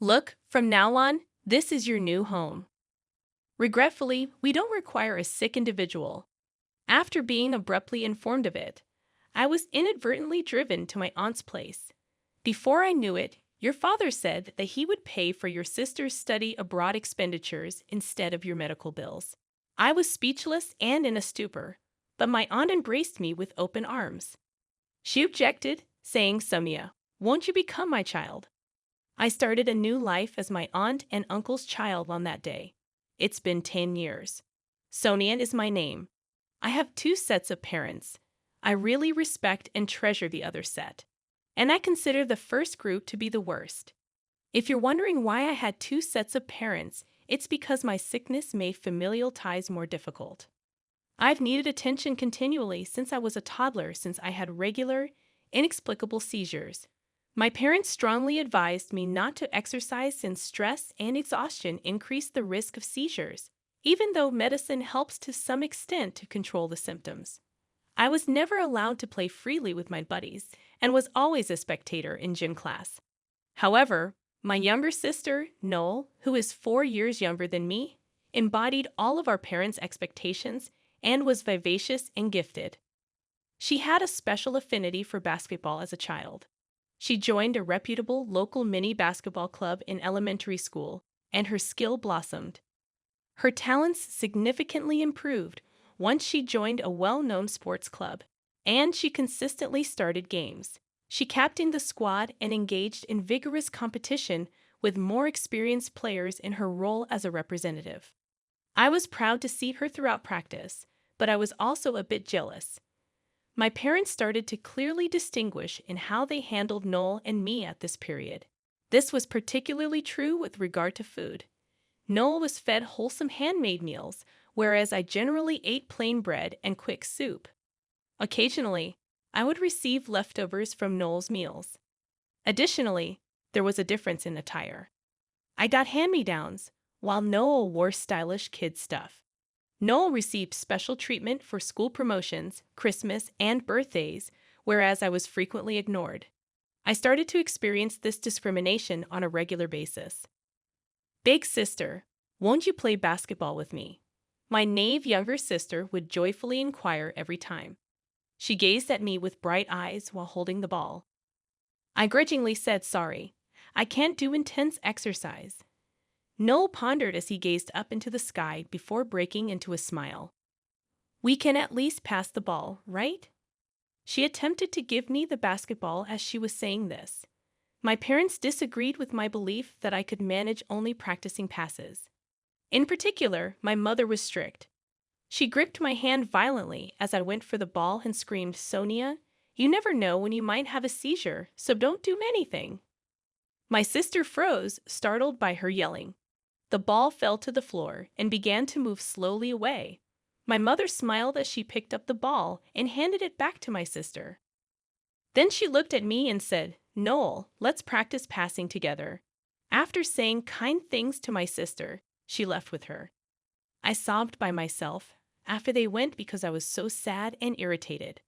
Look, from now on, this is your new home. Regretfully, we don't require a sick individual. After being abruptly informed of it, I was inadvertently driven to my aunt's place. Before I knew it, your father said that he would pay for your sister's study abroad expenditures instead of your medical bills. I was speechless and in a stupor, but my aunt embraced me with open arms. She objected, saying, "Sonia, won't you become my child?" I started a new life as my aunt and uncle's child on that day. It's been 10 years. Sonia is my name. I have two sets of parents. I really respect and treasure the other set. And I consider the first group to be the worst. If you're wondering why I had two sets of parents, it's because my sickness made familial ties more difficult. I've needed attention continually since I was a toddler, since I had regular, inexplicable seizures. My parents strongly advised me not to exercise since stress and exhaustion increase the risk of seizures, even though medicine helps to some extent to control the symptoms. I was never allowed to play freely with my buddies and was always a spectator in gym class. However, my younger sister, Noel, who is 4 years younger than me, embodied all of our parents' expectations and was vivacious and gifted. She had a special affinity for basketball as a child. She joined a reputable local mini basketball club in elementary school, and her skill blossomed. Her talents significantly improved once she joined a well-known sports club, and she consistently started games. She captained the squad and engaged in vigorous competition with more experienced players in her role as a representative. I was proud to see her throughout practice, but I was also a bit jealous. My parents started to clearly distinguish in how they handled Noel and me at this period. This was particularly true with regard to food. Noel was fed wholesome handmade meals, whereas I generally ate plain bread and quick soup. Occasionally, I would receive leftovers from Noel's meals. Additionally, there was a difference in attire. I got hand-me-downs, while Noel wore stylish kid stuff. Noel received special treatment for school promotions, Christmas, and birthdays, whereas I was frequently ignored. I started to experience this discrimination on a regular basis. "Big sister, won't you play basketball with me?" My naive younger sister would joyfully inquire every time. She gazed at me with bright eyes while holding the ball. I grudgingly said, "Sorry, I can't do intense exercise." Noel pondered as he gazed up into the sky before breaking into a smile. "We can at least pass the ball, right?" She attempted to give me the basketball as she was saying this. My parents disagreed with my belief that I could manage only practicing passes. In particular, my mother was strict. She gripped my hand violently as I went for the ball and screamed, "Sonia, you never know when you might have a seizure, so don't do anything." My sister froze, startled by her yelling. The ball fell to the floor and began to move slowly away. My mother smiled as she picked up the ball and handed it back to my sister. Then she looked at me and said, "Noel, let's practice passing together." After saying kind things to my sister, she left with her. I sobbed by myself after they went because I was so sad and irritated.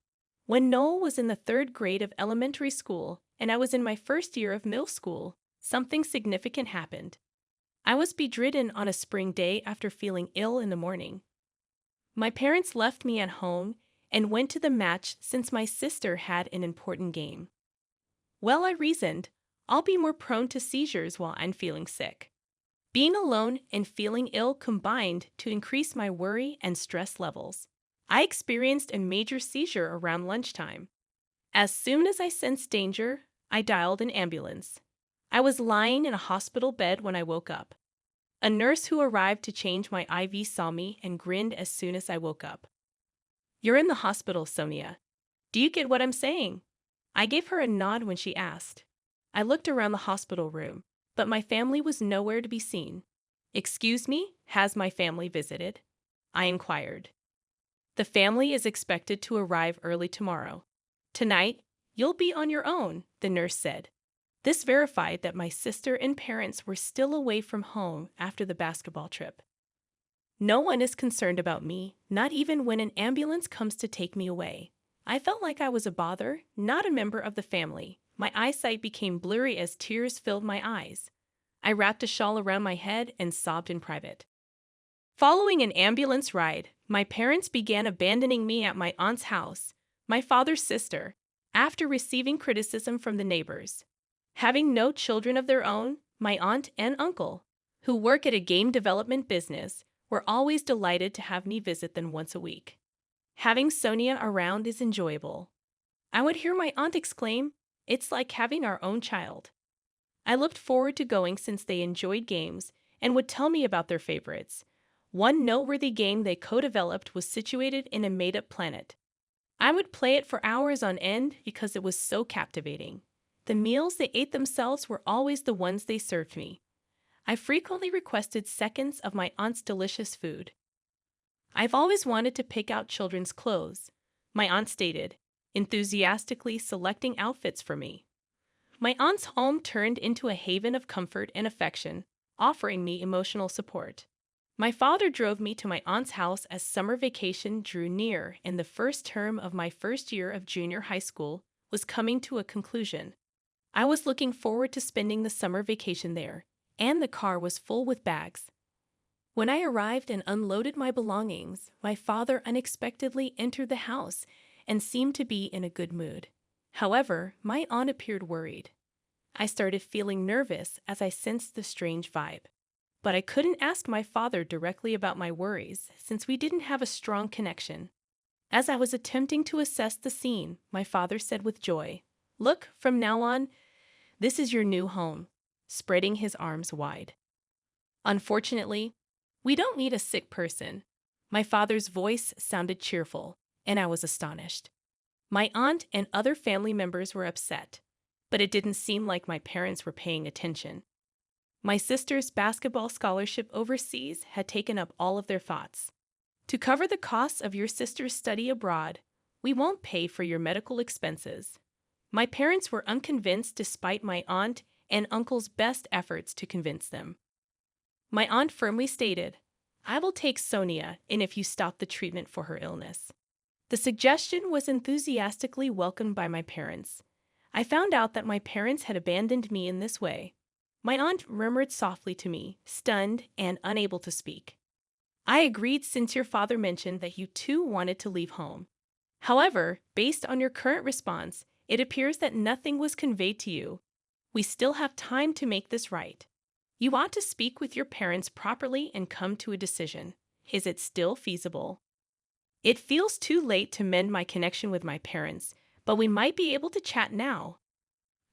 When Noel was in the 3rd grade of elementary school and I was in my 1st year of middle school, something significant happened. I was bedridden on a spring day after feeling ill in the morning. My parents left me at home and went to the match since my sister had an important game. Well, I reasoned, I'll be more prone to seizures while I'm feeling sick. Being alone and feeling ill combined to increase my worry and stress levels. I experienced a major seizure around lunchtime. As soon as I sensed danger, I dialed an ambulance. I was lying in a hospital bed when I woke up. A nurse who arrived to change my IV saw me and grinned as soon as I woke up. "You're in the hospital, Sonia. Do you get what I'm saying?" I gave her a nod when she asked. I looked around the hospital room, but my family was nowhere to be seen. "Excuse me, has my family visited?" I inquired. "The family is expected to arrive early tomorrow. Tonight, you'll be on your own," the nurse said. This verified that my sister and parents were still away from home after the basketball trip. No one is concerned about me, not even when an ambulance comes to take me away. I felt like I was a bother, not a member of the family. My eyesight became blurry as tears filled my eyes. I wrapped a shawl around my head and sobbed in private. Following an ambulance ride, my parents began abandoning me at my aunt's house, my father's sister, after receiving criticism from the neighbors. Having no children of their own, my aunt and uncle, who work at a game development business, were always delighted to have me visit them once a week. Having Sonia around is enjoyable. I would hear my aunt exclaim, "It's like having our own child." I looked forward to going since they enjoyed games and would tell me about their favorites. One noteworthy game they co-developed was situated in a made-up planet. I would play it for hours on end because it was so captivating. The meals they ate themselves were always the ones they served me. I frequently requested seconds of my aunt's delicious food. "I've always wanted to pick out children's clothes," my aunt stated, enthusiastically selecting outfits for me. My aunt's home turned into a haven of comfort and affection, offering me emotional support. My father drove me to my aunt's house as summer vacation drew near and the first term of my first year of junior high school was coming to a conclusion. I was looking forward to spending the summer vacation there, and the car was full with bags. When I arrived and unloaded my belongings, my father unexpectedly entered the house and seemed to be in a good mood. However, my aunt appeared worried. I started feeling nervous as I sensed the strange vibe. But I couldn't ask my father directly about my worries since we didn't have a strong connection. As I was attempting to assess the scene, my father said with joy, "Look, from now on, this is your new home," spreading his arms wide. "Unfortunately, we don't need a sick person." My father's voice sounded cheerful, and I was astonished. My aunt and other family members were upset, but it didn't seem like my parents were paying attention. My sister's basketball scholarship overseas had taken up all of their thoughts. "To cover the costs of your sister's study abroad, we won't pay for your medical expenses." My parents were unconvinced despite my aunt and uncle's best efforts to convince them. My aunt firmly stated, "I will take Sonia in if you stop the treatment for her illness." The suggestion was enthusiastically welcomed by my parents. I found out that my parents had abandoned me in this way. My aunt murmured softly to me, stunned and unable to speak. "I agreed since your father mentioned that you too wanted to leave home. However, based on your current response, it appears that nothing was conveyed to you. We still have time to make this right. You ought to speak with your parents properly and come to a decision. Is it still feasible? It feels too late to mend my connection with my parents, but we might be able to chat now."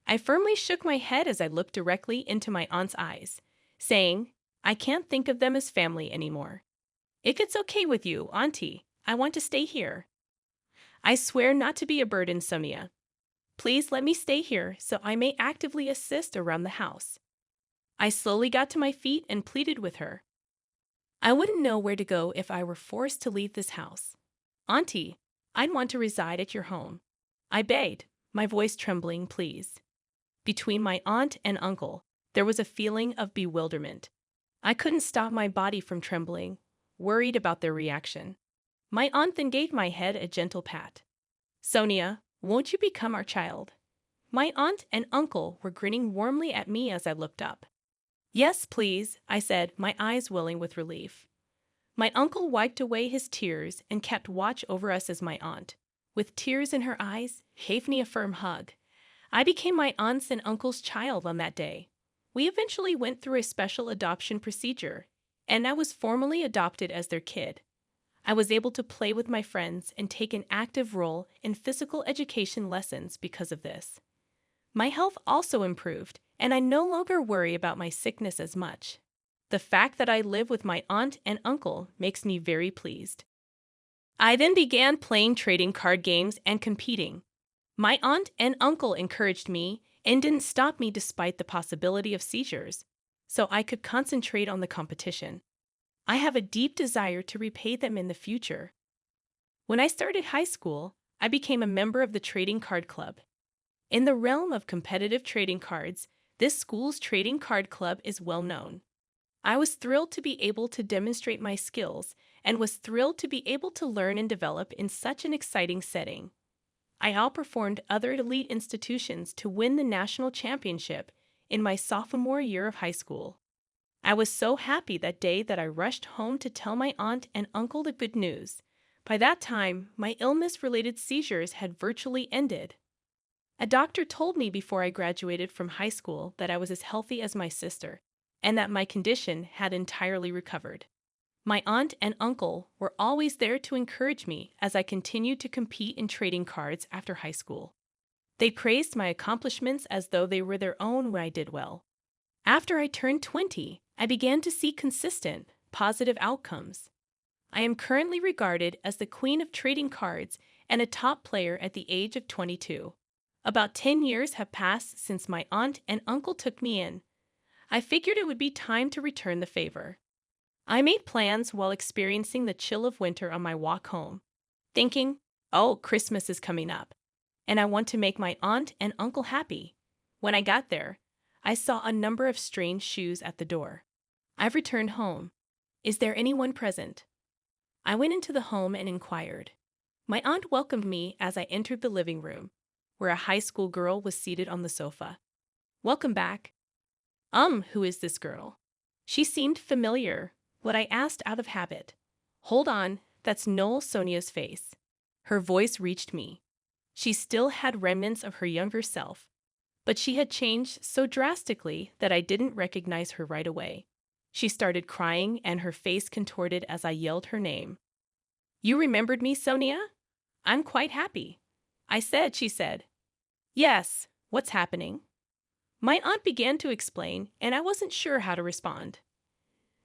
I firmly shook my head as I looked directly into my aunt's eyes, saying, "I can't think of them as family anymore. If it's okay with you, Auntie, I want to stay here. I swear not to be a burden, Sonia. Please let me stay here so I may actively assist around the house." I slowly got to my feet and pleaded with her. "I wouldn't know where to go if I were forced to leave this house. Auntie, I'd want to reside at your home." I begged, my voice trembling, "Please." Between my aunt and uncle, there was a feeling of bewilderment. I couldn't stop my body from trembling, worried about their reaction. My aunt then gave my head a gentle pat. "Sonia, won't you become our child?" My aunt and uncle were grinning warmly at me as I looked up. "Yes, please," I said, my eyes welling with relief. My uncle wiped away his tears and kept watch over us as my aunt, with tears in her eyes, gave me a firm hug. I became my aunt's and uncle's child on that day. We eventually went through a special adoption procedure, and I was formally adopted as their kid. I was able to play with my friends and take an active role in physical education lessons because of this. My health also improved, and I no longer worry about my sickness as much. The fact that I live with my aunt and uncle makes me very pleased. I then began playing trading card games and competing. My aunt and uncle encouraged me and didn't stop me despite the possibility of seizures, so I could concentrate on the competition. I have a deep desire to repay them in the future. When I started high school, I became a member of the trading card club. In the realm of competitive trading cards, this school's trading card club is well known. I was thrilled to be able to demonstrate my skills and was thrilled to be able to learn and develop in such an exciting setting. I outperformed other elite institutions to win the national championship in my sophomore year of high school. I was so happy that day that I rushed home to tell my aunt and uncle the good news. By that time, my illness-related seizures had virtually ended. A doctor told me before I graduated from high school that I was as healthy as my sister, and that my condition had entirely recovered. My aunt and uncle were always there to encourage me as I continued to compete in trading cards after high school. They praised my accomplishments as though they were their own when I did well. After I turned 20, I began to see consistent, positive outcomes. I am currently regarded as the queen of trading cards and a top player at the age of 22. About 10 years have passed since my aunt and uncle took me in. I figured it would be time to return the favor. I made plans while experiencing the chill of winter on my walk home, thinking, oh, Christmas is coming up, and I want to make my aunt and uncle happy. When I got there, I saw a number of strange shoes at the door. I've returned home. Is there anyone present? I went into the home and inquired. My aunt welcomed me as I entered the living room, where a high school girl was seated on the sofa. Welcome back. Who is this girl? She seemed familiar, what I asked out of habit. Hold on, that's Noel Sonia's face. Her voice reached me. She still had remnants of her younger self, but she had changed so drastically that I didn't recognize her right away. She started crying and her face contorted as I yelled her name. You remembered me, Sonia? I'm quite happy. I said, she said. Yes, what's happening? My aunt began to explain, and I wasn't sure how to respond.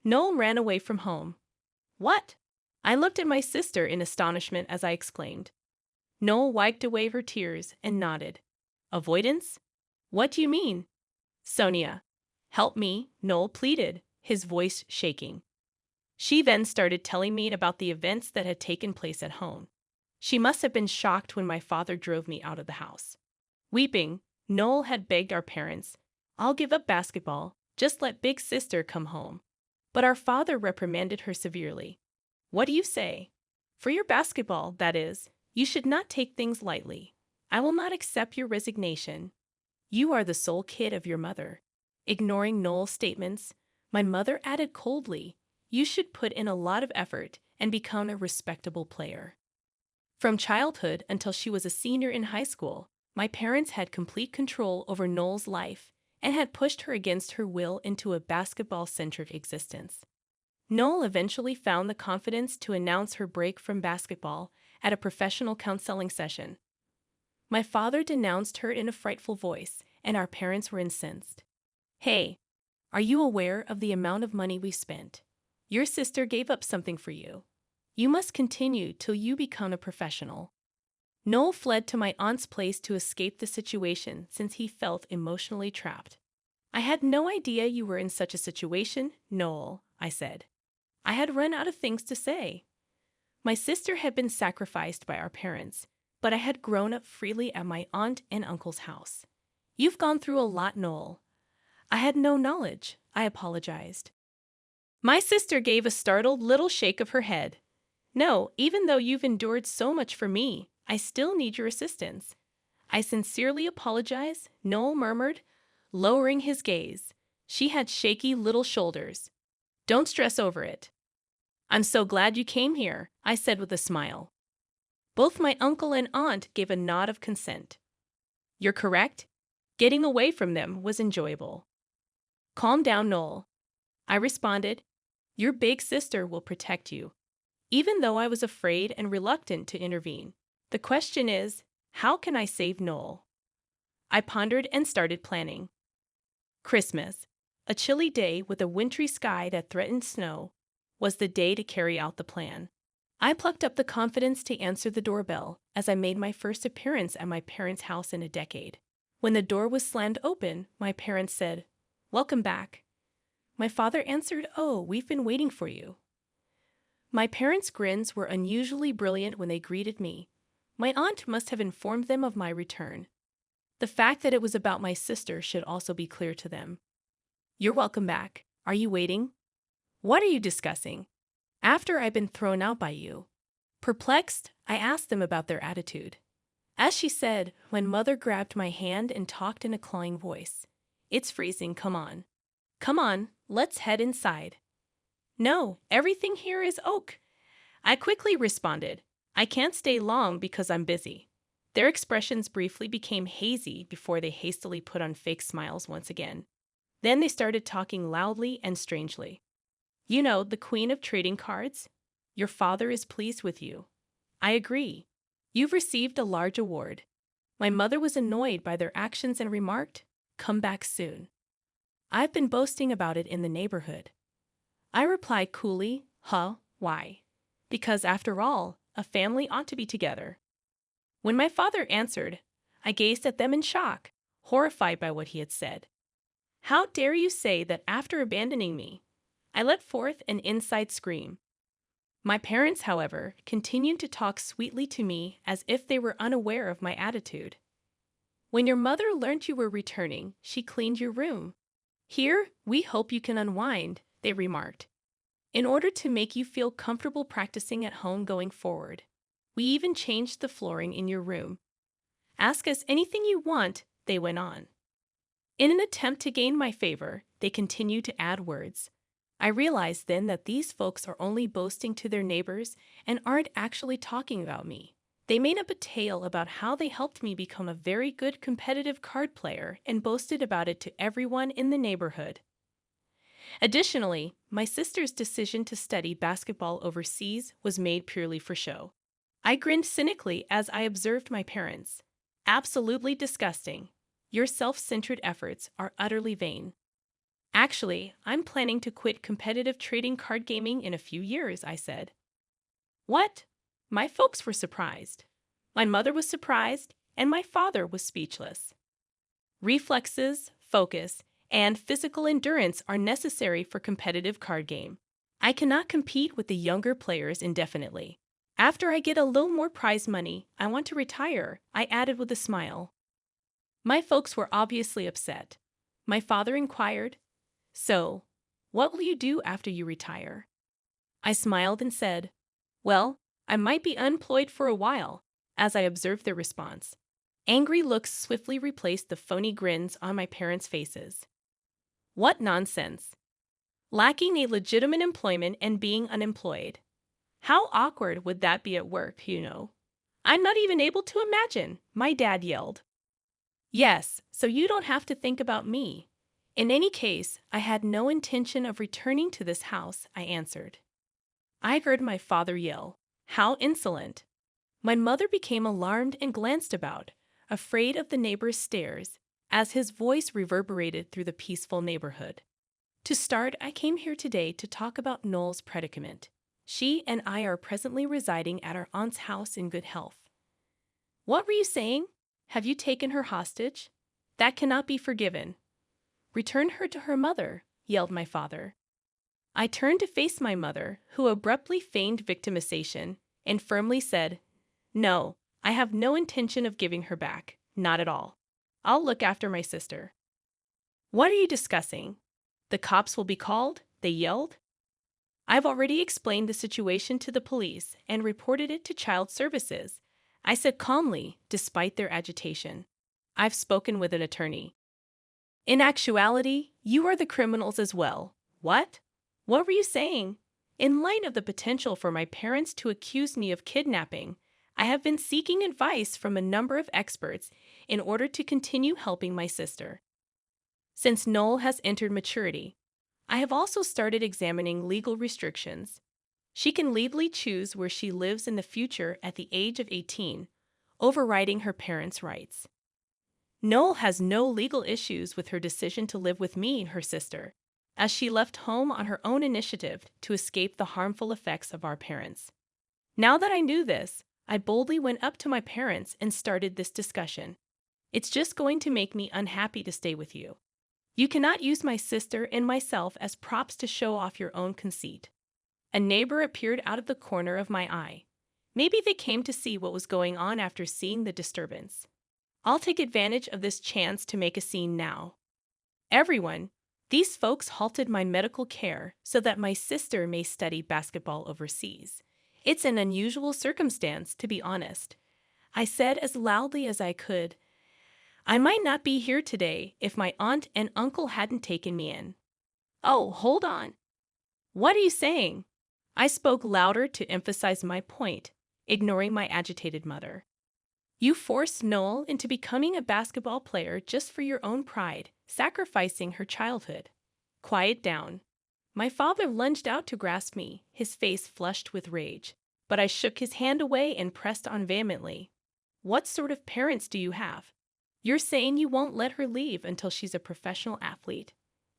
Noel ran away from home. What? I looked at my sister in astonishment as I exclaimed. Noel wiped away her tears and nodded. Avoidance? What do you mean? Sonia, help me, Noel pleaded, his voice shaking. She then started telling me about the events that had taken place at home. She must have been shocked when my father drove me out of the house. Weeping, Noel had begged our parents, I'll give up basketball, just let big sister come home. But our father reprimanded her severely. What do you say? For your basketball, that is, you should not take things lightly. I will not accept your resignation. You are the sole kid of your mother. Ignoring Noel's statements, my mother added coldly, you should put in a lot of effort and become a respectable player. From childhood until she was a senior in high school, my parents had complete control over Noel's life and had pushed her against her will into a basketball-centric existence. Noel eventually found the confidence to announce her break from basketball at a professional counseling session. My father denounced her in a frightful voice, and our parents were incensed. Hey, are you aware of the amount of money we spent? Your sister gave up something for you. You must continue till you become a professional. Noel fled to my aunt's place to escape the situation since he felt emotionally trapped. I had no idea you were in such a situation, Noel, I said. I had run out of things to say. My sister had been sacrificed by our parents, but I had grown up freely at my aunt and uncle's house. You've gone through a lot, Noel. I had no knowledge, I apologized. My sister gave a startled little shake of her head. No, even though you've endured so much for me, I still need your assistance. I sincerely apologize, Noel murmured, lowering his gaze. She had shaky little shoulders. Don't stress over it. I'm so glad you came here, I said with a smile. Both my uncle and aunt gave a nod of consent. You're correct. Getting away from them was enjoyable. Calm down, Noel. I responded. Your big sister will protect you. Even though I was afraid and reluctant to intervene. The question is, how can I save Noel? I pondered and started planning. Christmas, a chilly day with a wintry sky that threatened snow, was the day to carry out the plan. I plucked up the confidence to answer the doorbell as I made my first appearance at my parents' house in a decade. When the door was slammed open, my parents said, "Welcome back." My father answered, "Oh, we've been waiting for you." My parents' grins were unusually brilliant when they greeted me. My aunt must have informed them of my return. The fact that it was about my sister should also be clear to them. You're welcome back. Are you waiting? What are you discussing? After I've been thrown out by you. Perplexed, I asked them about their attitude. As she said, when Mother grabbed my hand and talked in a clawing voice, It's freezing, come on. Come on, let's head inside. No, everything here is oak. I quickly responded. I can't stay long because I'm busy. Their expressions briefly became hazy before they hastily put on fake smiles once again. Then they started talking loudly and strangely. You know, the queen of trading cards? Your father is pleased with you. I agree. You've received a large award. My mother was annoyed by their actions and remarked, "Come back soon." I've been boasting about it in the neighborhood. I replied coolly, "Huh, why?" Because after all, a family ought to be together. When my father answered, I gazed at them in shock, horrified by what he had said. How dare you say that after abandoning me? I let forth an inside scream. My parents, however, continued to talk sweetly to me as if they were unaware of my attitude. When your mother learned you were returning, she cleaned your room. Here, we hope you can unwind, they remarked, in order to make you feel comfortable practicing at home going forward. We even changed the flooring in your room. Ask us anything you want, they went on. In an attempt to gain my favor, they continued to add words. I realized then that these folks are only boasting to their neighbors and aren't actually talking about me. They made up a tale about how they helped me become a very good competitive card player and boasted about it to everyone in the neighborhood. Additionally, my sister's decision to study basketball overseas was made purely for show. I grinned cynically as I observed my parents. Absolutely disgusting. Your self-centered efforts are utterly vain. Actually, I'm planning to quit competitive trading card gaming in a few years, I said. What? My folks were surprised. My mother was surprised, and my father was speechless. Reflexes, focus, and physical endurance are necessary for competitive card game. I cannot compete with the younger players indefinitely. After I get a little more prize money, I want to retire, I added with a smile. My folks were obviously upset. My father inquired, "So, what will you do after you retire?" I smiled and said, "Well, I might be unemployed for a while," as I observed their response. Angry looks swiftly replaced the phony grins on my parents' faces. What nonsense! Lacking a legitimate employment and being unemployed. How awkward would that be at work, you know? I'm not even able to imagine, my dad yelled. Yes, so you don't have to think about me. In any case, I had no intention of returning to this house, I answered. I heard my father yell, "How insolent!" My mother became alarmed and glanced about, afraid of the neighbors' stares, as his voice reverberated through the peaceful neighborhood. To start, I came here today to talk about Noel's predicament. She and I are presently residing at our aunt's house in good health. What were you saying? Have you taken her hostage? That cannot be forgiven. Return her to her mother, yelled my father. I turned to face my mother, who abruptly feigned victimization, and firmly said, "No, I have no intention of giving her back, not at all. I'll look after my sister." What are you discussing? The cops will be called, they yelled. I've already explained the situation to the police and reported it to Child Services, I said calmly, despite their agitation. I've spoken with an attorney. In actuality, you are the criminals as well. What? What were you saying? In light of the potential for my parents to accuse me of kidnapping, I have been seeking advice from a number of experts in order to continue helping my sister. Since Noel has entered maturity, I have also started examining legal restrictions. She can legally choose where she lives in the future at the age of 18, overriding her parents' rights. Noel has no legal issues with her decision to live with me, her sister, as she left home on her own initiative to escape the harmful effects of our parents. Now that I knew this, I boldly went up to my parents and started this discussion. It's just going to make me unhappy to stay with you. You cannot use my sister and myself as props to show off your own conceit. A neighbor appeared out of the corner of my eye. Maybe they came to see what was going on after seeing the disturbance. I'll take advantage of this chance to make a scene now. Everyone, these folks halted my medical care so that my sister may study basketball overseas. It's an unusual circumstance, to be honest. I said as loudly as I could, I might not be here today if my aunt and uncle hadn't taken me in. Oh, hold on. What are you saying? I spoke louder to emphasize my point, ignoring my agitated mother. You forced Noel into becoming a basketball player just for your own pride, sacrificing her childhood. Quiet down. My father lunged out to grasp me, his face flushed with rage, but I shook his hand away and pressed on vehemently. What sort of parents do you have? You're saying you won't let her leave until she's a professional athlete.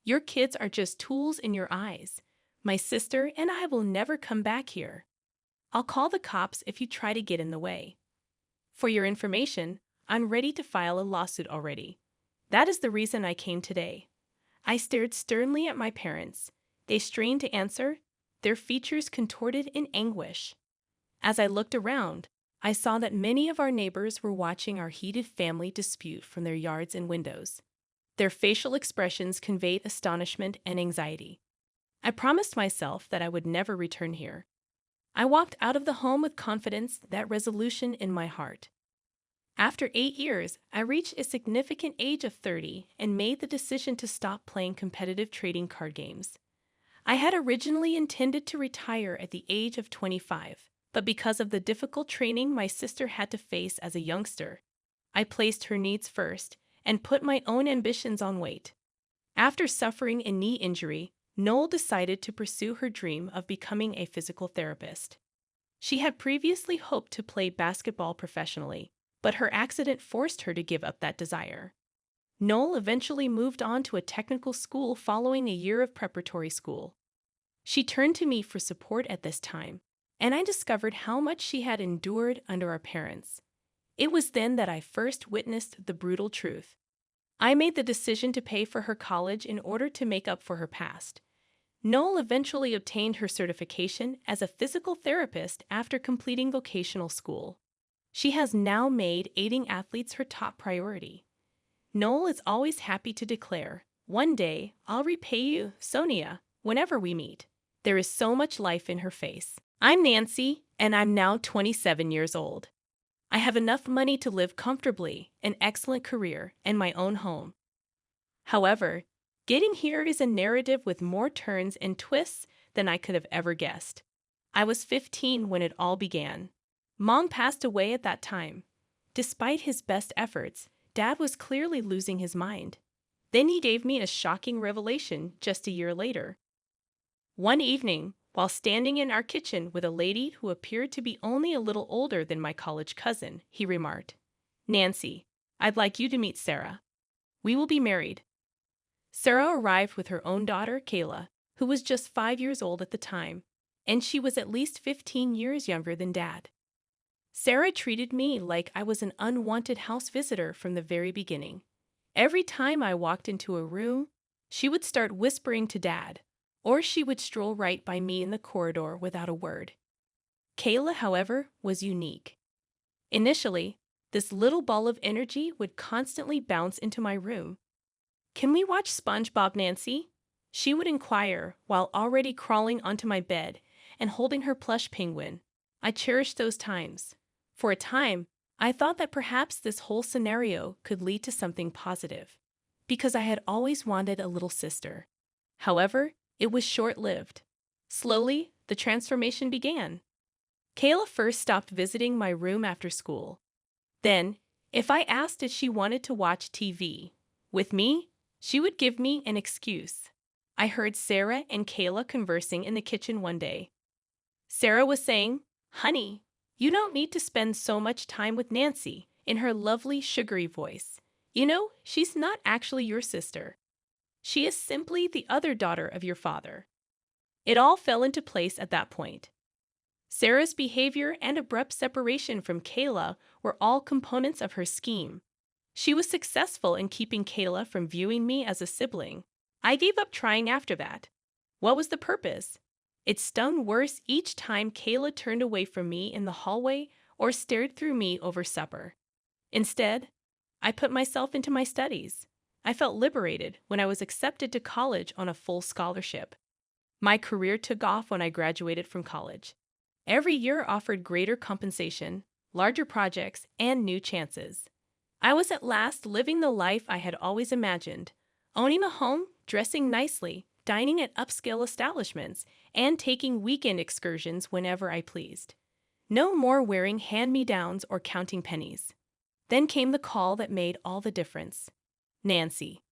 Your kids are just tools in your eyes. My sister and I will never come back here. I'll call the cops if you try to get in the way. For your information, I'm ready to file a lawsuit already. That is the reason I came today. I stared sternly at my parents. They strained to answer, their features contorted in anguish. As I looked around, I saw that many of our neighbors were watching our heated family dispute from their yards and windows. Their facial expressions conveyed astonishment and anxiety. I promised myself that I would never return here. I walked out of the home with confidence, that resolution in my heart. After 8 years, I reached a significant age of 30 and made the decision to stop playing competitive trading card games. I had originally intended to retire at the age of 25, but because of the difficult training my sister had to face as a youngster, I placed her needs first and put my own ambitions on wait. After suffering a knee injury, Noel decided to pursue her dream of becoming a physical therapist. She had previously hoped to play basketball professionally, but her accident forced her to give up that desire. Noel eventually moved on to a technical school following a year of preparatory school. She turned to me for support at this time, and I discovered how much she had endured under our parents. It was then that I first witnessed the brutal truth. I made the decision to pay for her college in order to make up for her past. Noel eventually obtained her certification as a physical therapist after completing vocational school. She has now made aiding athletes her top priority. Noel is always happy to declare, "One day, I'll repay you, Sonia, whenever we meet." There is so much life in her face. I'm Nancy, and I'm now 27 years old. I have enough money to live comfortably, an excellent career, and my own home. However, getting here is a narrative with more turns and twists than I could have ever guessed. I was 15 when it all began. Mom passed away at that time. Despite his best efforts, Dad was clearly losing his mind. Then he gave me a shocking revelation just a year later. One evening, while standing in our kitchen with a lady who appeared to be only a little older than my college cousin, he remarked, "Nancy, I'd like you to meet Sarah. We will be married." Sarah arrived with her own daughter, Kayla, who was just 5 years old at the time, and she was at least 15 years younger than Dad. Sarah treated me like I was an unwanted house visitor from the very beginning. Every time I walked into a room, she would start whispering to Dad, or she would stroll right by me in the corridor without a word. Kayla, however, was unique. Initially, this little ball of energy would constantly bounce into my room. "Can we watch SpongeBob, Nancy?" she would inquire while already crawling onto my bed and holding her plush penguin. I cherished those times. For a time, I thought that perhaps this whole scenario could lead to something positive, because I had always wanted a little sister. However, it was short-lived. Slowly, the transformation began. Kayla first stopped visiting my room after school. Then, if I asked if she wanted to watch TV with me, she would give me an excuse. I heard Sarah and Kayla conversing in the kitchen one day. Sarah was saying, "Honey, you don't need to spend so much time with Nancy," in her lovely, sugary voice. "You know, she's not actually your sister. She is simply the other daughter of your father." It all fell into place at that point. Sarah's behavior and abrupt separation from Kayla were all components of her scheme. She was successful in keeping Kayla from viewing me as a sibling. I gave up trying after that. What was the purpose? It stung worse each time Kayla turned away from me in the hallway or stared through me over supper. Instead, I put myself into my studies. I felt liberated when I was accepted to college on a full scholarship. My career took off when I graduated from college. Every year offered greater compensation, larger projects, and new chances. I was at last living the life I had always imagined, owning a home, dressing nicely, dining at upscale establishments, and taking weekend excursions whenever I pleased. No more wearing hand-me-downs or counting pennies. Then came the call that made all the difference. Nancy.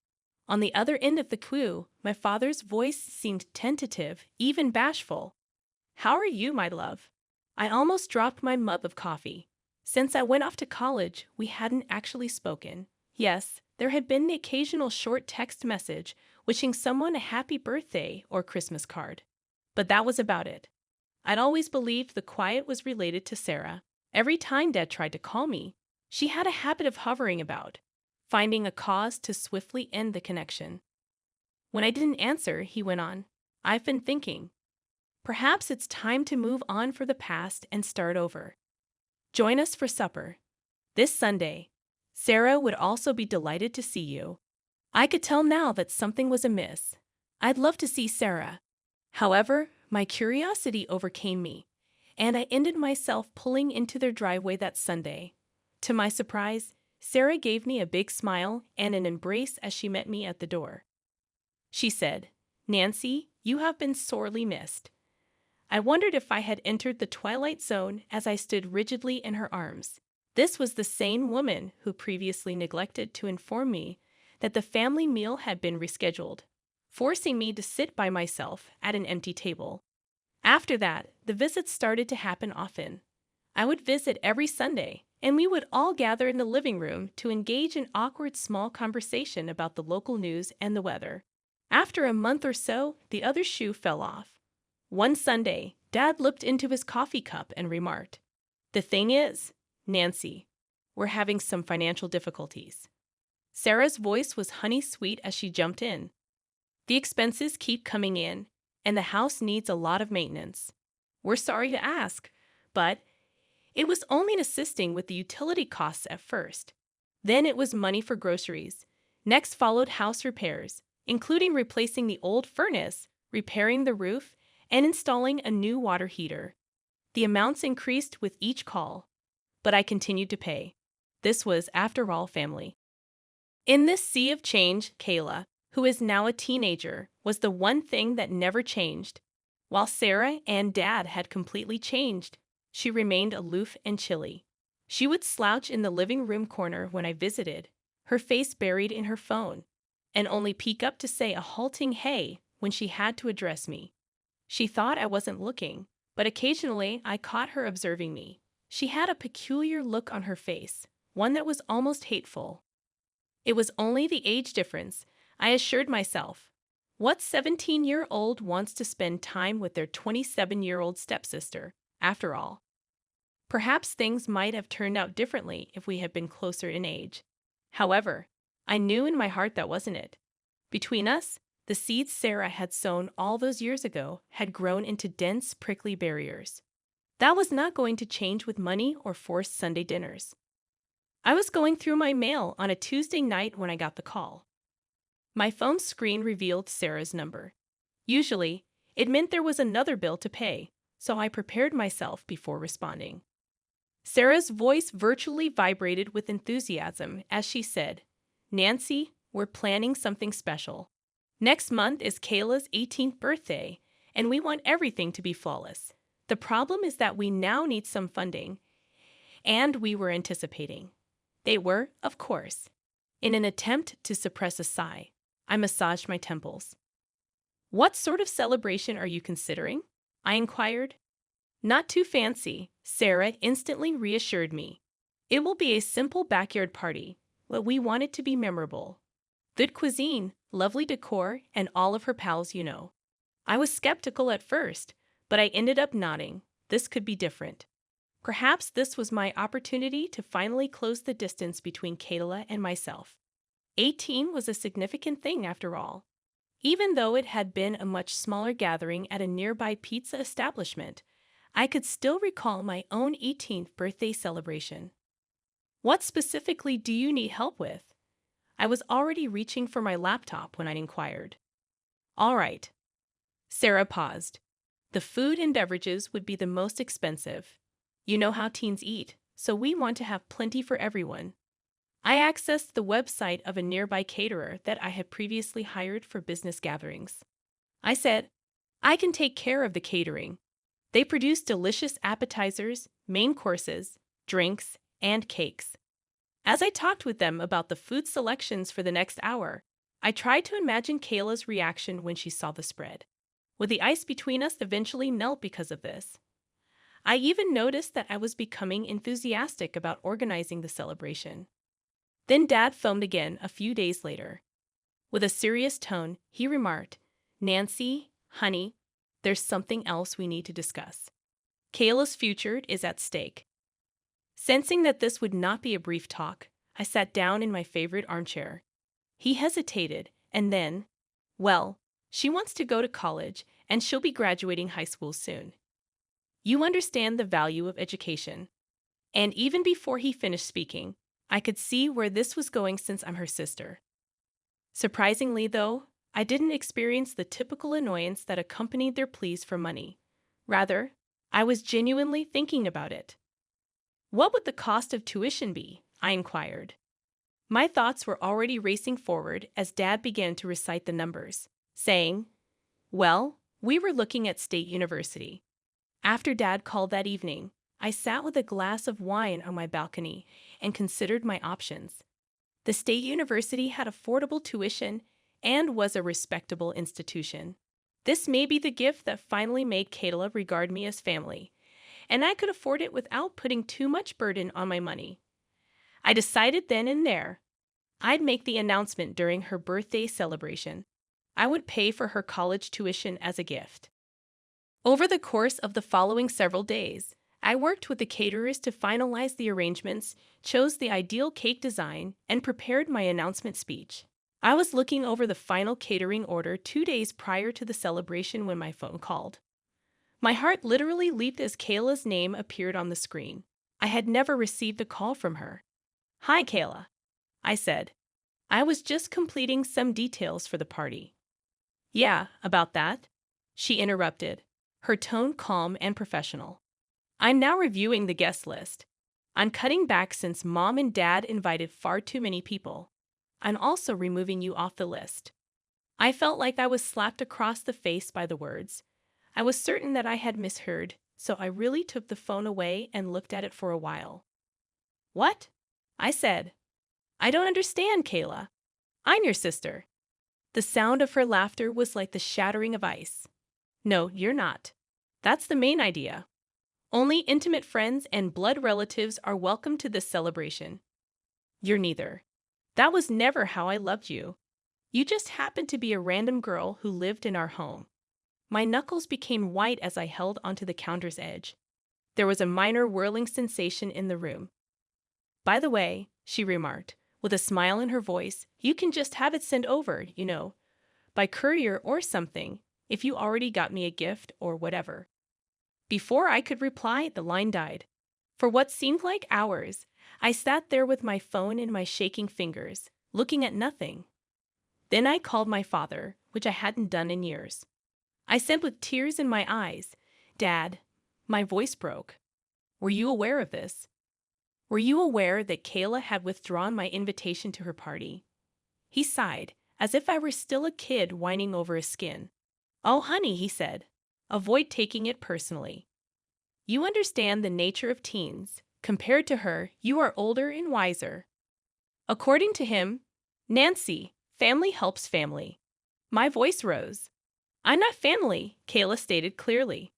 On the other end of the queue, my father's voice seemed tentative, even bashful. "How are you, my love?" I almost dropped my mug of coffee. Since I went off to college, we hadn't actually spoken. Yes, there had been the occasional short text message wishing someone a happy birthday or Christmas card. But that was about it. I'd always believed the quiet was related to Sarah. Every time Dad tried to call me, she had a habit of hovering about, finding a cause to swiftly end the connection. When I didn't answer, he went on, "I've been thinking. Perhaps it's time to move on from the past and start over. Join us for supper. This Sunday. Sarah would also be delighted to see you." I could tell now that something was amiss. I'd love to see Sarah. However, my curiosity overcame me, and I ended myself pulling into their driveway that Sunday. To my surprise, Sarah gave me a big smile and an embrace as she met me at the door. She said, "Nancy, you have been sorely missed." I wondered if I had entered the twilight zone as I stood rigidly in her arms. This was the same woman who previously neglected to inform me that the family meal had been rescheduled, forcing me to sit by myself at an empty table. After that, the visits started to happen often. I would visit every Sunday, and we would all gather in the living room to engage in awkward small conversation about the local news and the weather. After a month or so, the other shoe fell off. One Sunday, Dad looked into his coffee cup and remarked, "The thing is, Nancy, we're having some financial difficulties." Sarah's voice was honey-sweet as she jumped in. "The expenses keep coming in, and the house needs a lot of maintenance. We're sorry to ask, but it was only assisting with the utility costs at first. Then it was money for groceries. Next followed house repairs, including replacing the old furnace, repairing the roof, and installing a new water heater. The amounts increased with each call, but I continued to pay. This was, after all, family. In this sea of change, Kayla, who is now a teenager, was the one thing that never changed. While Sarah and Dad had completely changed, she remained aloof and chilly. She would slouch in the living room corner when I visited, her face buried in her phone, and only peek up to say a halting "hey" when she had to address me. She thought I wasn't looking, but occasionally I caught her observing me. She had a peculiar look on her face, one that was almost hateful. It was only the age difference, I assured myself. What 17-year-old wants to spend time with their 27-year-old stepsister, after all? Perhaps things might have turned out differently if we had been closer in age. However, I knew in my heart that wasn't it. Between us, the seeds Sarah had sown all those years ago had grown into dense, prickly barriers. That was not going to change with money or forced Sunday dinners. I was going through my mail on a Tuesday night when I got the call. My phone screen revealed Sarah's number. Usually, it meant there was another bill to pay, so I prepared myself before responding. Sarah's voice virtually vibrated with enthusiasm as she said, "Nancy, we're planning something special. Next month is Kayla's 18th birthday, and we want everything to be flawless. The problem is that we now need some funding, and we were anticipating." They were, of course. In an attempt to suppress a sigh, I massaged my temples. "What sort of celebration are you considering?" I inquired. "Not too fancy," Sarah instantly reassured me. "It will be a simple backyard party, but we want it to be memorable. Good cuisine, lovely decor, and all of her pals you know." I was skeptical at first, but I ended up nodding. This could be different. Perhaps this was my opportunity to finally close the distance between Kayla and myself. 18 was a significant thing after all. Even though it had been a much smaller gathering at a nearby pizza establishment, I could still recall my own 18th birthday celebration. "What specifically do you need help with?" I was already reaching for my laptop when I inquired. "All right." Sarah paused. "The food and beverages would be the most expensive. You know how teens eat, so we want to have plenty for everyone. I accessed the website of a nearby caterer that I had previously hired for business gatherings. I said, I can take care of the catering. They produce delicious appetizers, main courses, drinks, and cakes. As I talked with them about the food selections for the next hour, I tried to imagine Kayla's reaction when she saw the spread. Would the ice between us eventually melt because of this? I even noticed that I was becoming enthusiastic about organizing the celebration. Then Dad phoned again a few days later. With a serious tone, he remarked, Nancy, honey, there's something else we need to discuss. Kayla's future is at stake. Sensing that this would not be a brief talk, I sat down in my favorite armchair. He hesitated, and then, well, she wants to go to college, and she'll be graduating high school soon. You understand the value of education. And even before he finished speaking, I could see where this was going since I'm her sister. Surprisingly, though, I didn't experience the typical annoyance that accompanied their pleas for money. Rather, I was genuinely thinking about it. What would the cost of tuition be? I inquired. My thoughts were already racing forward as Dad began to recite the numbers, saying, well, we were looking at State University. After Dad called that evening, I sat with a glass of wine on my balcony and considered my options. The State University had affordable tuition and was a respectable institution. This may be the gift that finally made Kayla regard me as family, and I could afford it without putting too much burden on my money. I decided then and there I'd make the announcement during her birthday celebration. I would pay for her college tuition as a gift. Over the course of the following several days, I worked with the caterers to finalize the arrangements, chose the ideal cake design, and prepared my announcement speech. I was looking over the final catering order 2 days prior to the celebration when my phone called. My heart literally leaped as Kayla's name appeared on the screen. I had never received a call from her. Hi, Kayla, I said. I was just completing some details for the party. Yeah, about that, she interrupted, her tone calm and professional. I'm now reviewing the guest list. I'm cutting back since Mom and Dad invited far too many people. I'm also removing you off the list. I felt like I was slapped across the face by the words. I was certain that I had misheard, so I really took the phone away and looked at it for a while. What? I said. I don't understand, Kayla. I'm your sister. The sound of her laughter was like the shattering of ice. No, you're not. That's the main idea. Only intimate friends and blood relatives are welcome to this celebration. You're neither. That was never how I loved you. You just happened to be a random girl who lived in our home. My knuckles became white as I held onto the counter's edge. There was a minor whirling sensation in the room. By the way, she remarked, with a smile in her voice, you can just have it sent over, by courier or something, if you already got me a gift or whatever. Before I could reply, the line died. For what seemed like hours, I sat there with my phone in my shaking fingers, looking at nothing. Then I called my father, which I hadn't done in years. I said with tears in my eyes, Dad, my voice broke. Were you aware of this? Were you aware that Kayla had withdrawn my invitation to her party? He sighed, as if I were still a kid whining over a skin. Oh, honey, he said. Avoid taking it personally. You understand the nature of teens. Compared to her, you are older and wiser. According to him, Nancy, family helps family. My voice rose. I'm not family, Kayla stated clearly.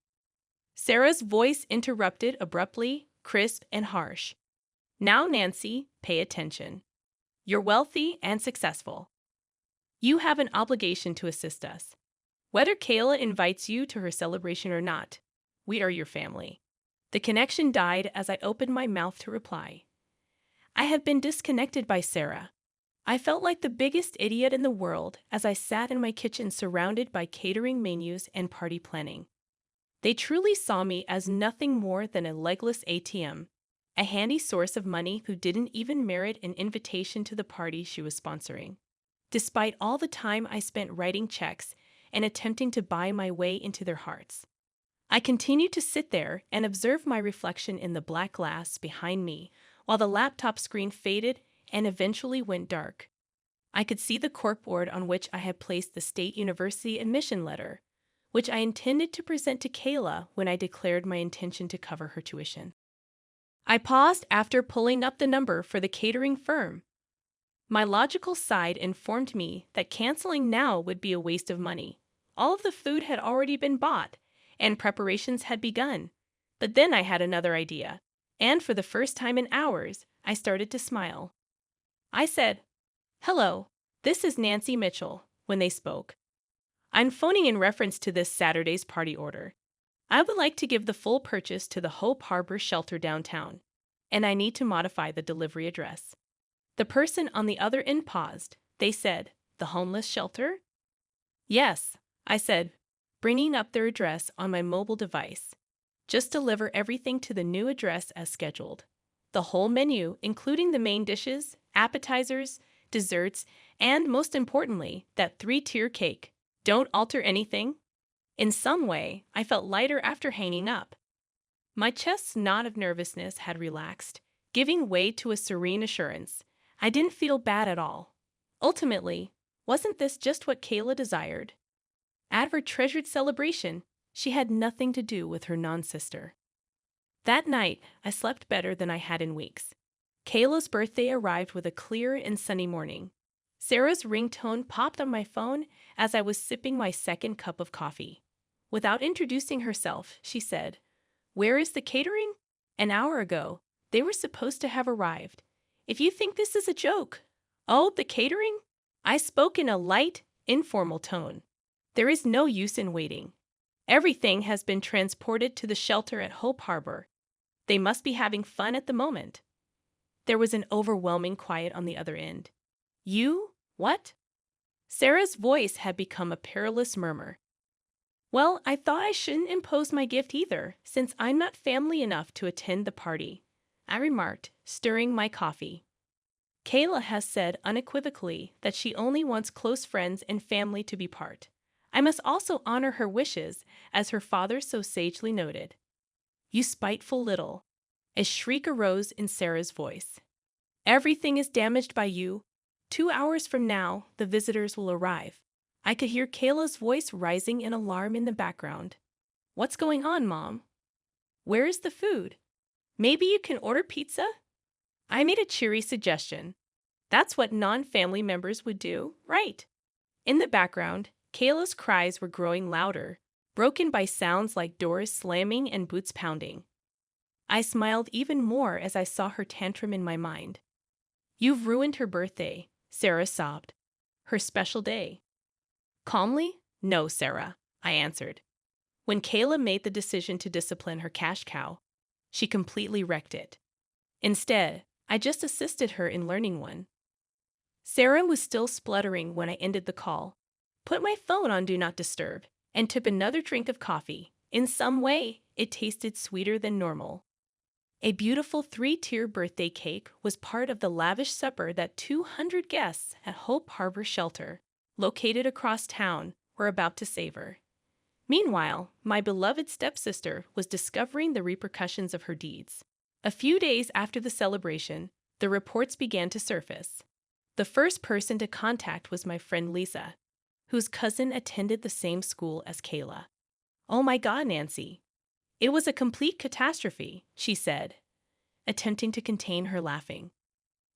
Sarah's voice interrupted abruptly, crisp and harsh. Now, Nancy, pay attention. You're wealthy and successful. You have an obligation to assist us. Whether Kayla invites you to her celebration or not, we are your family. The connection died as I opened my mouth to reply. I have been disconnected by Sarah. I felt like the biggest idiot in the world as I sat in my kitchen surrounded by catering menus and party planning. They truly saw me as nothing more than a legless ATM, a handy source of money who didn't even merit an invitation to the party she was sponsoring. Despite all the time I spent writing checks and attempting to buy my way into their hearts, I continued to sit there and observe my reflection in the black glass behind me while the laptop screen faded and eventually went dark. I could see the corkboard on which I had placed the state university admission letter, which I intended to present to Kayla when I declared my intention to cover her tuition. I paused after pulling up the number for the catering firm. My logical side informed me that canceling now would be a waste of money. All of the food had already been bought, and preparations had begun. But then I had another idea, and for the first time in hours, I started to smile. I said, "Hello, this is Nancy Mitchell," when they spoke. "I'm phoning in reference to this Saturday's party order. I would like to give the full purchase to the Hope Harbor shelter downtown, and I need to modify the delivery address." The person on the other end paused. They said, "The homeless shelter?" "Yes," I said, bringing up their address on my mobile device. "Just deliver everything to the new address as scheduled. The whole menu, including the main dishes, appetizers, desserts, and most importantly, that 3-tier cake. Don't alter anything." In some way, I felt lighter after hanging up. My chest's knot of nervousness had relaxed, giving way to a serene assurance. I didn't feel bad at all. Ultimately, wasn't this just what Kayla desired? At her treasured celebration, she had nothing to do with her non-sister. That night, I slept better than I had in weeks. Kayla's birthday arrived with a clear and sunny morning. Sarah's ringtone popped on my phone as I was sipping my second cup of coffee. Without introducing herself, she said, "Where is the catering? An hour ago, they were supposed to have arrived. If you think this is a joke." "Oh, the catering?" I spoke in a light, informal tone. "There is no use in waiting. Everything has been transported to the shelter at Hope Harbor. They must be having fun at the moment." There was an overwhelming quiet on the other end. "You? What?" Sarah's voice had become a perilous murmur. "Well, I thought I shouldn't impose my gift either, since I'm not family enough to attend the party," I remarked, stirring my coffee. "Kayla has said unequivocally that she only wants close friends and family to be part. I must also honor her wishes, as her father so sagely noted." "You spiteful little." A shriek arose in Sarah's voice. "Everything is damaged by you. 2 hours from now, the visitors will arrive." I could hear Kayla's voice rising in alarm in the background. "What's going on, Mom? Where is the food? Maybe you can order pizza?" I made a cheery suggestion. That's what non-family members would do, right? In the background, Kayla's cries were growing louder, broken by sounds like doors slamming and boots pounding. I smiled even more as I saw her tantrum in my mind. "You've ruined her birthday," Sarah sobbed. "Her special day." Calmly, "No, Sarah," I answered. When Kayla made the decision to discipline her cash cow, she completely wrecked it. Instead, I just assisted her in learning one. Sarah was still spluttering when I ended the call, put my phone on Do Not Disturb, and took another drink of coffee. In some way, it tasted sweeter than normal. A beautiful 3-tier birthday cake was part of the lavish supper that 200 guests at Hope Harbor Shelter, located across town, were about to savor. Meanwhile, my beloved stepsister was discovering the repercussions of her deeds. A few days after the celebration, the reports began to surface. The first person to contact was my friend Lisa, whose cousin attended the same school as Kayla. "Oh my God, Nancy. It was a complete catastrophe," she said, attempting to contain her laughing.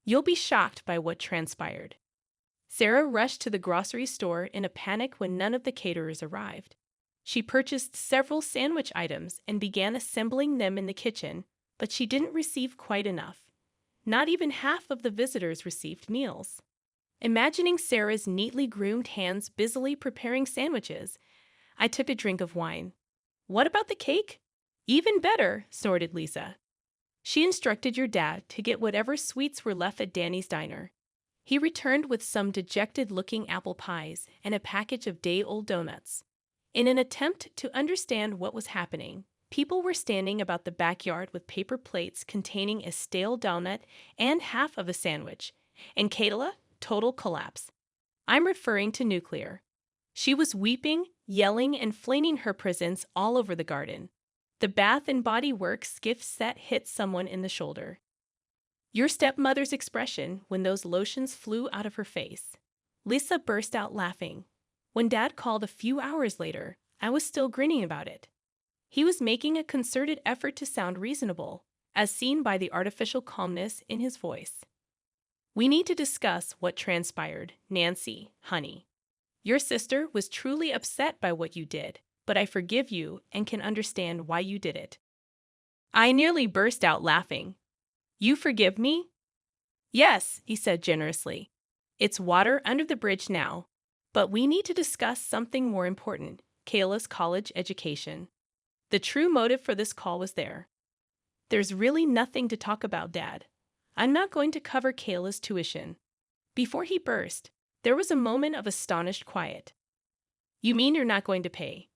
"You'll be shocked by what transpired." Sarah rushed to the grocery store in a panic when none of the caterers arrived. She purchased several sandwich items and began assembling them in the kitchen, but she didn't receive quite enough. Not even half of the visitors received meals. Imagining Sarah's neatly groomed hands busily preparing sandwiches, I took a drink of wine. "What about the cake?" "Even better," snorted Lisa. "She instructed your dad to get whatever sweets were left at Danny's diner. He returned with some dejected-looking apple pies and a package of day-old donuts. In an attempt to understand what was happening, people were standing about the backyard with paper plates containing a stale donut and half of a sandwich, and Kayla, total collapse. I'm referring to nuclear. She was weeping, yelling, and flailing her presence all over the garden. The Bath and Body Works gift set hit someone in the shoulder. Your stepmother's expression when those lotions flew out of her face. Lisa burst out laughing. When Dad called a few hours later, I was still grinning about it. He was making a concerted effort to sound reasonable, as seen by the artificial calmness in his voice. We need to discuss what transpired, Nancy, honey. Your sister was truly upset by what you did, but I forgive you and can understand why you did it. I nearly burst out laughing. You forgive me? Yes, he said generously. It's water under the bridge now, but we need to discuss something more important, Kayla's college education. The true motive for this call was there. There's really nothing to talk about, Dad. I'm not going to cover Kayla's tuition. Before he burst, there was a moment of astonished quiet. You mean you're not going to pay?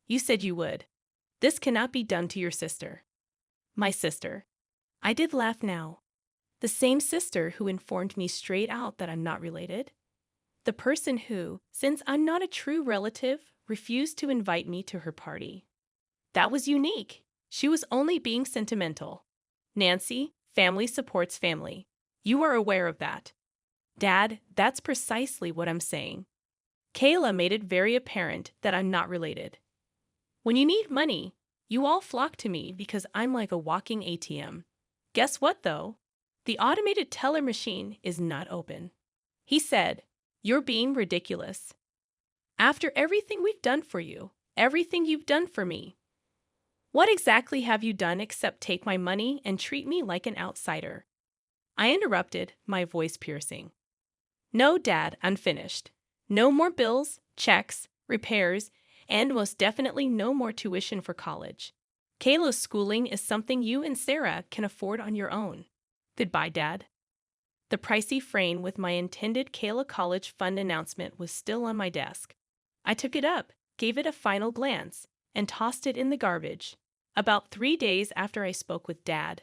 You said you would. This cannot be done to your sister. My sister. I did laugh now. The same sister who informed me straight out that I'm not related. The person who, since I'm not a true relative, refused to invite me to her party. That was unique. She was only being sentimental. Nancy, family supports family. You are aware of that. Dad, that's precisely what I'm saying. Kayla made it very apparent that I'm not related. When you need money, you all flock to me because I'm like a walking ATM. Guess what, though? The automated teller machine is not open. He said, You're being ridiculous. After everything we've done for you, everything you've done for me, what exactly have you done except take my money and treat me like an outsider? I interrupted, my voice piercing. No, Dad, unfinished. No more bills, checks, repairs, and most definitely no more tuition for college. Kayla's schooling is something you and Sarah can afford on your own. Goodbye, Dad. The pricey frame with my intended Kayla College Fund announcement was still on my desk. I took it up, gave it a final glance, and tossed it in the garbage. About 3 days after I spoke with Dad,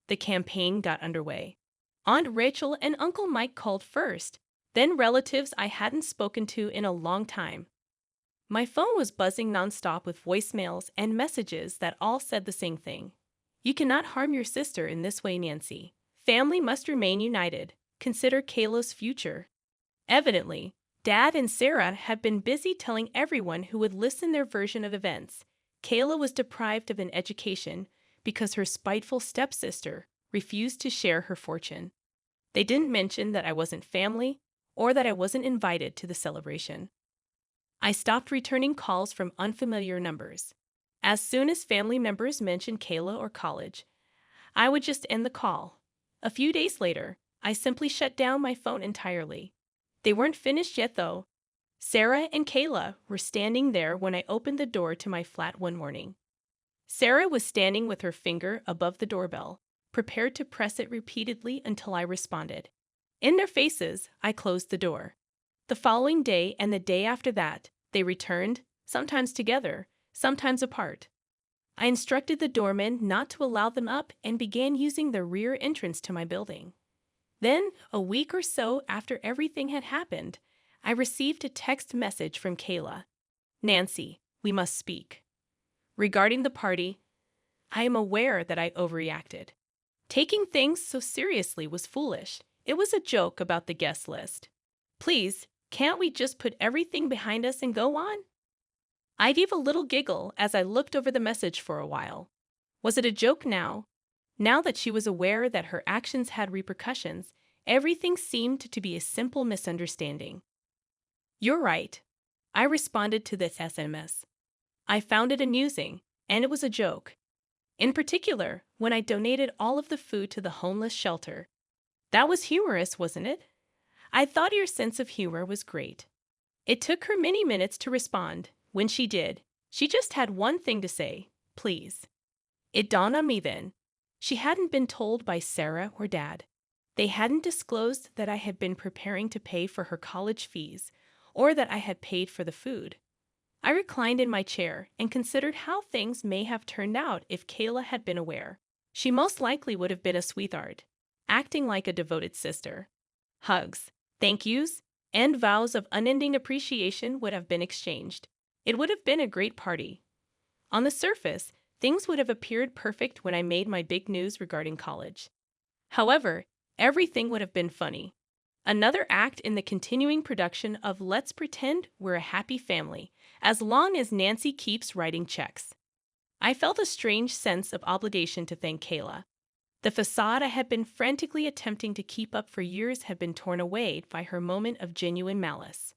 the campaign got underway. Aunt Rachel and Uncle Mike called first, then relatives I hadn't spoken to in a long time. My phone was buzzing nonstop with voicemails and messages that all said the same thing. You cannot harm your sister in this way, Nancy. Family must remain united. Consider Kayla's future. Evidently, Dad and Sarah had been busy telling everyone who would listen their version of events. Kayla was deprived of an education because her spiteful stepsister refused to share her fortune. They didn't mention that I wasn't family or that I wasn't invited to the celebration. I stopped returning calls from unfamiliar numbers. As soon as family members mentioned Kayla or college, I would just end the call. A few days later, I simply shut down my phone entirely. They weren't finished yet, though. Sarah and Kayla were standing there when I opened the door to my flat one morning. Sarah was standing with her finger above the doorbell, prepared to press it repeatedly until I responded. In their faces, I closed the door. The following day and the day after that, they returned, sometimes together, sometimes apart. I instructed the doorman not to allow them up and began using the rear entrance to my building. Then, a week or so after everything had happened, I received a text message from Kayla. Nancy, we must speak. Regarding the party, I am aware that I overreacted. Taking things so seriously was foolish. It was a joke about the guest list. Please, can't we just put everything behind us and go on? I gave a little giggle as I looked over the message for a while. Was it a joke now? Now that she was aware that her actions had repercussions, everything seemed to be a simple misunderstanding. You're right. I responded to this SMS. I found it amusing, and it was a joke. In particular, when I donated all of the food to the homeless shelter. That was humorous, wasn't it? I thought your sense of humor was great. It took her many minutes to respond. When she did, she just had one thing to say, please. It dawned on me then. She hadn't been told by Sarah or Dad. They hadn't disclosed that I had been preparing to pay for her college fees, or that I had paid for the food. I reclined in my chair and considered how things may have turned out if Kayla had been aware. She most likely would have been a sweetheart, acting like a devoted sister. Hugs, thank yous, and vows of unending appreciation would have been exchanged. It would have been a great party. On the surface, things would have appeared perfect when I made my big news regarding college. However, everything would have been funny. Another act in the continuing production of Let's Pretend We're a Happy Family, as long as Nancy keeps writing checks. I felt a strange sense of obligation to thank Kayla. The facade I had been frantically attempting to keep up for years had been torn away by her moment of genuine malice.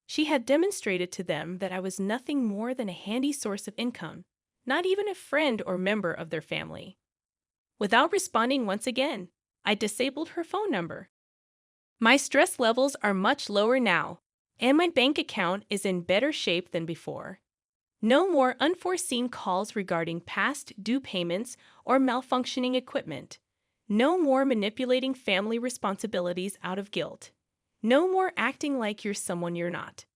She had demonstrated to them that I was nothing more than a handy source of income, not even a friend or member of their family. Without responding once again, I disabled her phone number. My stress levels are much lower now, and my bank account is in better shape than before. No more unforeseen calls regarding past due payments or malfunctioning equipment. No more manipulating family responsibilities out of guilt. No more acting like you're someone you're not.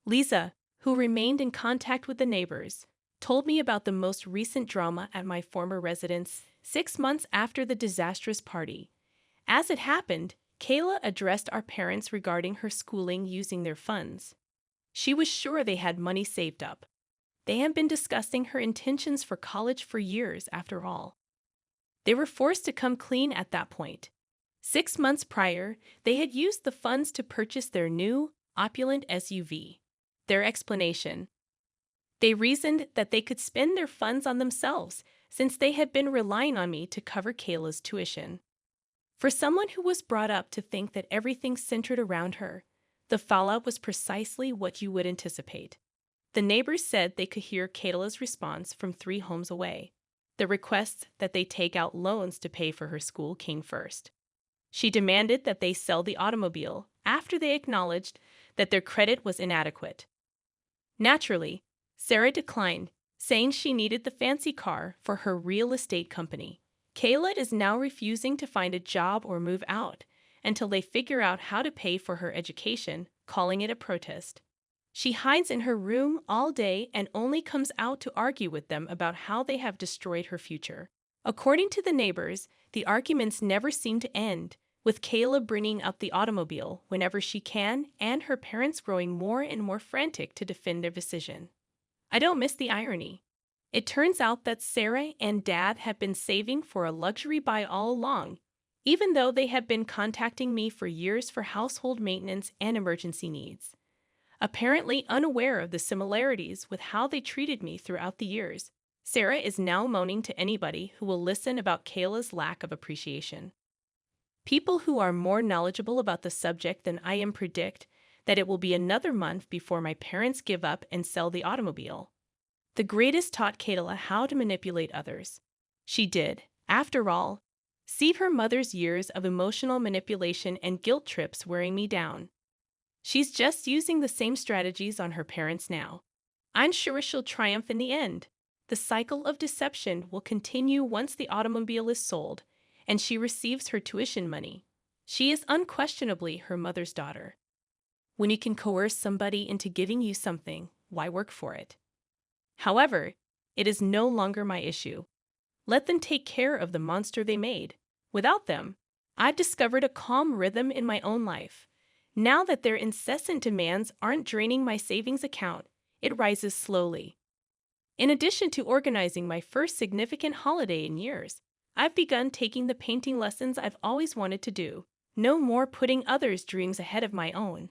Lisa, who remained in contact with the neighbors, told me about the most recent drama at my former residence 6 months after the disastrous party. As it happened, Kayla addressed our parents regarding her schooling using their funds. She was sure they had money saved up. They had been discussing her intentions for college for years, after all. They were forced to come clean at that point. 6 months prior, they had used the funds to purchase their new, opulent SUV. Their explanation: they reasoned that they could spend their funds on themselves since they had been relying on me to cover Kayla's tuition. For someone who was brought up to think that everything centered around her, the fallout was precisely what you would anticipate. The neighbors said they could hear Kayla's response from 3 homes away. The request that they take out loans to pay for her school came first. She demanded that they sell the automobile after they acknowledged that their credit was inadequate. Naturally, Sarah declined, saying she needed the fancy car for her real estate company. Kayla is now refusing to find a job or move out until they figure out how to pay for her education, calling it a protest. She hides in her room all day and only comes out to argue with them about how they have destroyed her future. According to the neighbors, the arguments never seem to end, with Kayla bringing up the automobile whenever she can and her parents growing more and more frantic to defend their decision. I don't miss the irony. It turns out that Sarah and Dad have been saving for a luxury buy all along, even though they have been contacting me for years for household maintenance and emergency needs. Apparently unaware of the similarities with how they treated me throughout the years, Sarah is now moaning to anybody who will listen about Kayla's lack of appreciation. People who are more knowledgeable about the subject than I am predict that it will be another month before my parents give up and sell the automobile. The greatest taught Kayla how to manipulate others. She did, after all, see her mother's years of emotional manipulation and guilt trips wearing me down. She's just using the same strategies on her parents now. I'm sure she'll triumph in the end. The cycle of deception will continue once the automobile is sold and she receives her tuition money. She is unquestionably her mother's daughter. When you can coerce somebody into giving you something, why work for it? However, it is no longer my issue. Let them take care of the monster they made. Without them, I've discovered a calm rhythm in my own life. Now that their incessant demands aren't draining my savings account, it rises slowly. In addition to organizing my first significant holiday in years, I've begun taking the painting lessons I've always wanted to do. No more putting others' dreams ahead of my own.